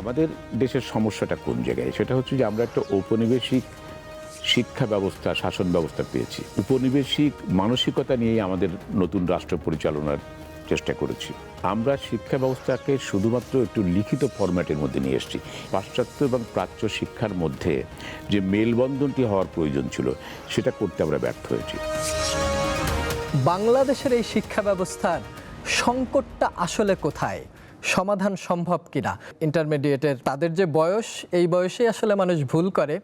আমাদের দেশের সমস্যাটা কোন জায়গায়? সেটা হচ্ছে যে আমরা একটা ঔপনিবেশিক শিক্ষা ব্যবস্থা, শাসন ব্যবস্থা পেয়েছি। উপনিবেশিক মানসিকতা নিয়েই আমাদের নতুন রাষ্ট্র পরিচালনার চেষ্টা করেছি। আমরা শিক্ষা ব্যবস্থাকে শুধুমাত্র একটু লিখিত ফরম্যাটের মধ্যে নিয়ে এসেছি। পাশ্চাত্য এবং প্রাচ্য শিক্ষার মধ্যে যে মেলবন্ধনটি হওয়ার প্রয়োজন ছিল, সেটা করতে আমরা ব্যর্থ হয়েছি। বাংলাদেশের এই শিক্ষা ব্যবস্থার সংকটটা আসলে কোথায়? সমাধান সম্ভব কিনা? ইন্টারমিডিয়েটের তাদের যে বয়স, এই বয়সেই আসলে মানুষ ভুল করে।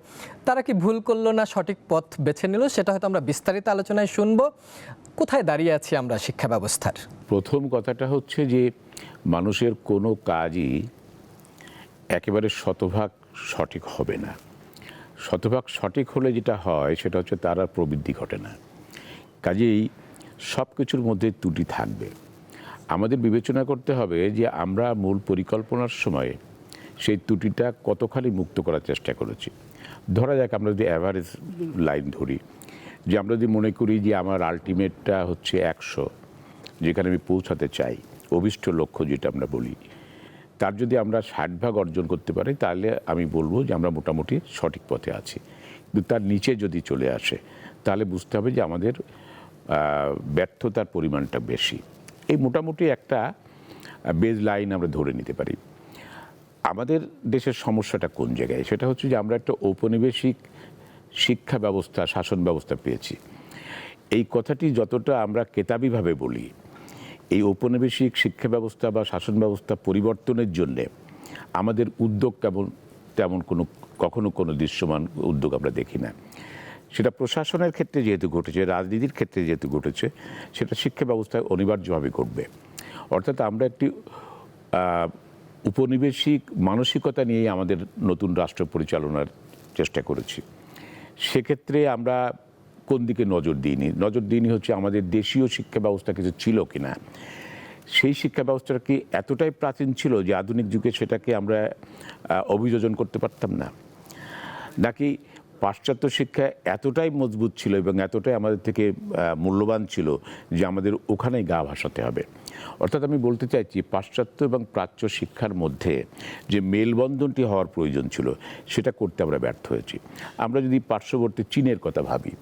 তারা কি ভুল করলো না সঠিক পথ বেছে নিল, সেটা হয়তো আমরা বিস্তারিত আলোচনায় শুনবো। কোথায় দাঁড়িয়ে আছি আমরা শিক্ষা ব্যবস্থার? প্রথম কথাটা হচ্ছে যে মানুষের কোনো কাজই একেবারে শতভাগ সঠিক হবে না। শতভাগ সঠিক হলে যেটা হয় সেটা হচ্ছে তার আর প্রবৃদ্ধি ঘটে না। কাজেই সব কিছুর মধ্যে ত্রুটি থাকবে। আমাদের বিবেচনা করতে হবে যে আমরা মূল পরিকল্পনার সময় সেই ত্রুটিটা কতখানি মুক্ত করার চেষ্টা করেছি। ধরা যাক আমরা যদি অ্যাভারেজ লাইন ধরি, যে আমরা যদি মনে করি যে আমার আলটিমেটটা হচ্ছে 100, যেখানে আমি পৌঁছাতে চাই, অভিষ্ট লক্ষ্য যেটা আমরা বলি, তার যদি আমরা 60 অর্জন করতে পারি তাহলে আমি বলবো যে আমরা মোটামুটি সঠিক পথে আছি। কিন্তু তার নিচে যদি চলে আসে তাহলে বুঝতে হবে যে আমাদের ব্যর্থতার পরিমাণটা বেশি। এই মোটামুটি একটা বেজ লাইন আমরা ধরে নিতে পারি। আমাদের দেশের সমস্যাটা কোন জায়গায়? সেটা হচ্ছে যে আমরা একটা ঔপনিবেশিক শিক্ষা ব্যবস্থা, শাসন ব্যবস্থা পেয়েছি। এই কথাটি যতটা আমরা কেতাবিভাবে বলি, এই ঔপনিবেশিক শিক্ষা ব্যবস্থা বা শাসন ব্যবস্থা পরিবর্তনের জন্যে আমাদের উদ্যোগ তেমন কখনো কোনো দৃশ্যমান উদ্যোগ আমরা দেখি না। সেটা প্রশাসনের ক্ষেত্রে যেহেতু ঘটেছে, রাজনীতির ক্ষেত্রে যেহেতু ঘটেছে, সেটা শিক্ষা ব্যবস্থায় অনিবার্যভাবে ঘটবে। অর্থাৎ আমরা একটি উপনিবেশিক মানসিকতা নিয়েই আমাদের নতুন রাষ্ট্র পরিচালনার চেষ্টা করেছি। সেক্ষেত্রে আমরা কোন দিকে নজর দিইনি হচ্ছে আমাদের দেশীয় শিক্ষা ব্যবস্থা কিছু ছিল কিনা। সেই শিক্ষা ব্যবস্থাটা কি এতটাই প্রাচীন ছিল যে আধুনিক যুগে সেটাকে আমরা অভিযোজন করতে পারতাম না, নাকি পাশ্চাত্য শিক্ষা এতটাই মজবুত ছিল এবং এতটাই আমাদের থেকে মূল্যবান ছিল যে আমাদের ওখানেই গা ভাসাতে হবে। অর্থাৎ আমি বলতে চাইছি পাশ্চাত্য এবং প্রাচ্য শিক্ষার মধ্যে যে মেলবন্ধনটি হওয়ার প্রয়োজন ছিল, সেটা করতে আমরা ব্যর্থ হয়েছি। আমরা যদি পার্শ্ববর্তী চীনের কথা ভাবি,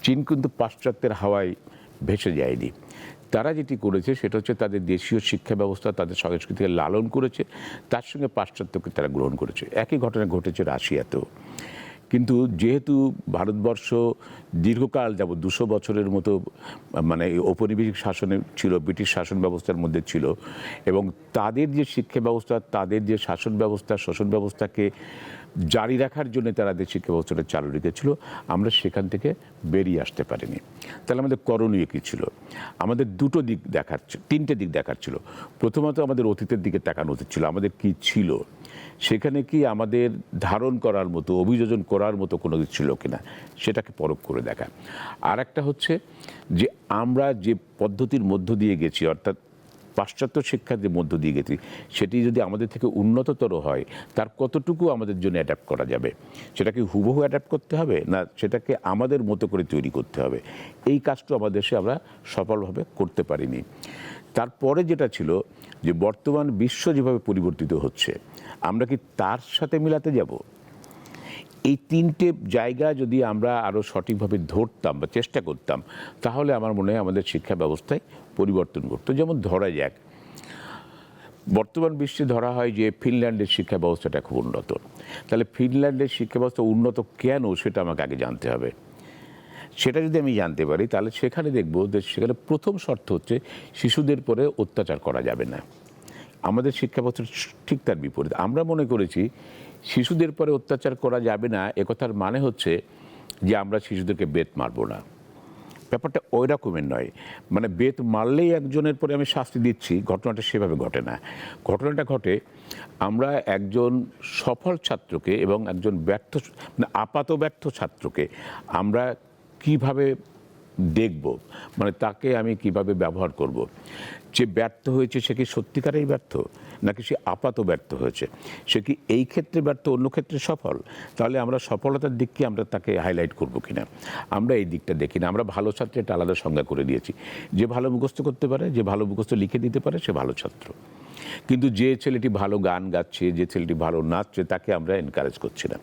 চীন কিন্তু পাশ্চাত্যের হাওয়ায় ভেসে যায়নি। তারা যেটি করেছে সেটা হচ্ছে তাদের দেশীয় শিক্ষা ব্যবস্থা, তাদের সংস্কৃতিকে লালন করেছে, তার সঙ্গে পাশ্চাত্যকে তারা গ্রহণ করেছে। একই ঘটনা ঘটেছে রাশিয়াতেও। কিন্তু যেহেতু ভারতবর্ষ দীর্ঘকাল যাবৎ 200 বছরের মতো মানে ঔপনিবেশিক শাসনে ছিল, ব্রিটিশ শাসন ব্যবস্থার মধ্যে ছিল, এবং তাদের যে শিক্ষা ব্যবস্থা, তাদের যে শাসন ব্যবস্থা, শোষণ ব্যবস্থাকে জারি রাখার জন্য তারা যে শিক্ষা ব্যবস্থাটা চালু রেখেছিল, আমরা সেখান থেকে বেরিয়ে আসতে পারিনি। তাহলে আমাদের করণীয় কী ছিল? আমাদের তিনটে দিক দেখার ছিল। প্রথমত আমাদের অতীতের দিকে তাকানো উচিত ছিল। আমাদের কি ছিল, সেখানে কি আমাদের ধারণ করার মতো, অভিযোজন করার মতো কোনো কিছু ছিল কিনা, সেটাকে পরখ করে দেখা। আর একটা হচ্ছে যে আমরা যে পদ্ধতির মধ্য দিয়ে গেছি, অর্থাৎ পাশ্চাত্য শিক্ষার যে মধ্য দিয়ে গেছি, সেটি যদি আমাদের থেকে উন্নততর হয়, তার কতটুকু আমাদের জন্য অ্যাডাপ্ট করা যাবে। সেটাকে হুবহু অ্যাডাপ্ট করতে হবে, না সেটাকে আমাদের মতো করে তৈরি করতে হবে। এই কাজটা আমাদের দেশে আমরা সফলভাবে করতে পারিনি। তারপরে যেটা ছিল যে বর্তমান বিশ্ব যেভাবে পরিবর্তিত হচ্ছে, আমরা কি তার সাথে মিলাতে যাব? এই তিনটে জায়গা যদি আমরা আরও সঠিকভাবে ধরতাম বা চেষ্টা করতাম, তাহলে আমার মনে হয় আমাদের শিক্ষা ব্যবস্থায় পরিবর্তন ঘটতো। যেমন ধরা যাক, বর্তমান বিশ্বে ধরা হয় যে ফিনল্যান্ডের শিক্ষা ব্যবস্থাটা খুব উন্নত। তাহলে ফিনল্যান্ডের শিক্ষা ব্যবস্থা উন্নত কেন, সেটা আমাকে আগে জানতে হবে। সেটা যদি আমি জানতে পারি, তাহলে সেখানে দেখব যে সেখানে প্রথম শর্ত হচ্ছে শিশুদের পরে অত্যাচার করা যাবে না। আমাদের শিক্ষা ব্যবস্থা ঠিক তার বিপরীত। আমরা মনে করেছি শিশুদের পরে অত্যাচার করা যাবে না, একথার মানে হচ্ছে যে আমরা শিশুদেরকে বেত মারব না। ব্যাপারটা ওই রকমের নয়। মানে বেত মারলেই একজনের পরে আমি শাস্তি দিচ্ছি, ঘটনাটা সেভাবে ঘটে না। ঘটনাটা ঘটে আমরা একজন সফল ছাত্রকে এবং একজন আপাত ব্যর্থ ছাত্রকে আমরা কিভাবে দেখব, মানে তাকে আমি কিভাবে ব্যবহার করব। যে ব্যর্থ হয়েছে সে কি সত্যিকারেই ব্যর্থ, নাকি সে আপাত ব্যর্থ হয়েছে? সে কি এই ক্ষেত্রে ব্যর্থ, অন্য ক্ষেত্রে সফল? তাহলে আমরা সফলতার দিককে আমরা তাকে হাইলাইট করব কিনা, আমরা এই দিকটা দেখি না। আমরা ভালো ছাত্রের একটা আলাদা সংজ্ঞা করে দিয়েছি। যে ভালো মুখস্থ করতে পারে, যে ভালো মুখস্থ লিখে দিতে পারে, সে ভালো ছাত্র। কিন্তু যে ছেলেটি ভালো গান গাচ্ছে, যে ছেলেটি ভালো নাচছে, তাকে আমরা এনকারেজ করছি না।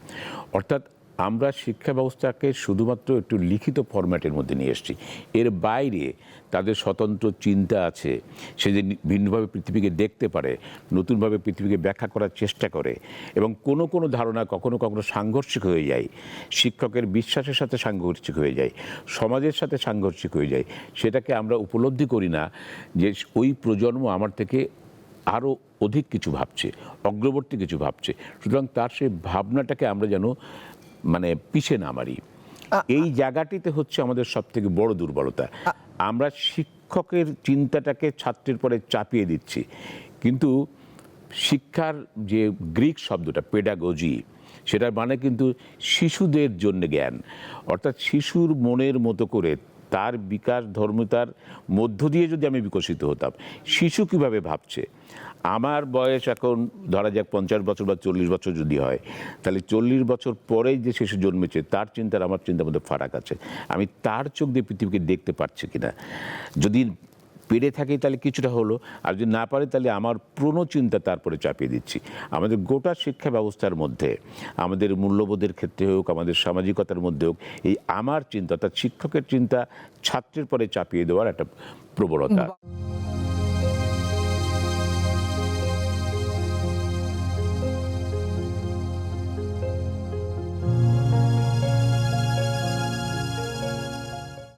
অর্থাৎ আমরা শিক্ষা ব্যবস্থাকে শুধুমাত্র একটু লিখিত ফরম্যাটের মধ্যে নিয়ে এসেছি। এর বাইরে তাদের স্বতন্ত্র চিন্তা আছে, সে যে ভিন্নভাবে পৃথিবীকে দেখতে পারে, নতুনভাবে পৃথিবীকে ব্যাখ্যা করার চেষ্টা করে, এবং কোনো কোনো ধারণা কখনো কখনো সাংঘর্ষিক হয়ে যায়, শিক্ষকের বিশ্বাসের সাথে সাংঘর্ষিক হয়ে যায়, সমাজের সাথে সাংঘর্ষিক হয়ে যায়। সেটাকে আমরা উপলব্ধি করি না যে ওই প্রজন্ম আমার থেকে আরও অধিক কিছু ভাবছে, অগ্রবর্তী কিছু ভাবছে। সুতরাং তার সেই ভাবনাটাকে আমরা যেন মানে পিছে না মারি। এই জায়গাটিতে হচ্ছে আমাদের সব থেকে বড় দুর্বলতা। আমরা শিক্ষকের চিন্তাটাকে ছাত্রের পরে চাপিয়ে দিচ্ছি, কিন্তু শিক্ষার যে গ্রিক শব্দটা পেডাগজি, সেটার মানে কিন্তু শিশুদের জন্য জ্ঞান। অর্থাৎ শিশুর মনের মতো করে তার বিকাশ ধর্মতার মধ্য দিয়ে যদি আমি বিকশিত হতাম, শিশু কিভাবে ভাবছে। আমার বয়স এখন ধরা যাক 50 বছর বা 40 বছর যদি হয়, তাহলে 40 বছর পরেই যে শিশু জন্মেছে তার চিন্তার আমার চিন্তার মধ্যে ফারাক আছে। আমি তার চোখ দিয়ে পৃথিবীকে দেখতে পারছি কিনা। যদি পেরে থাকি তাহলে কিছুটা হলো, আর যদি না পারে তাহলে আমার পুরনো চিন্তা তারপরে চাপিয়ে দিচ্ছি। আমাদের গোটা শিক্ষা ব্যবস্থার মধ্যে, আমাদের মূল্যবোধের ক্ষেত্রে হোক, আমাদের সামাজিকতার মধ্যে হোক, এই আমার চিন্তা অর্থাৎ শিক্ষকের চিন্তা ছাত্রের পরে চাপিয়ে দেওয়ার একটা প্রবণতা।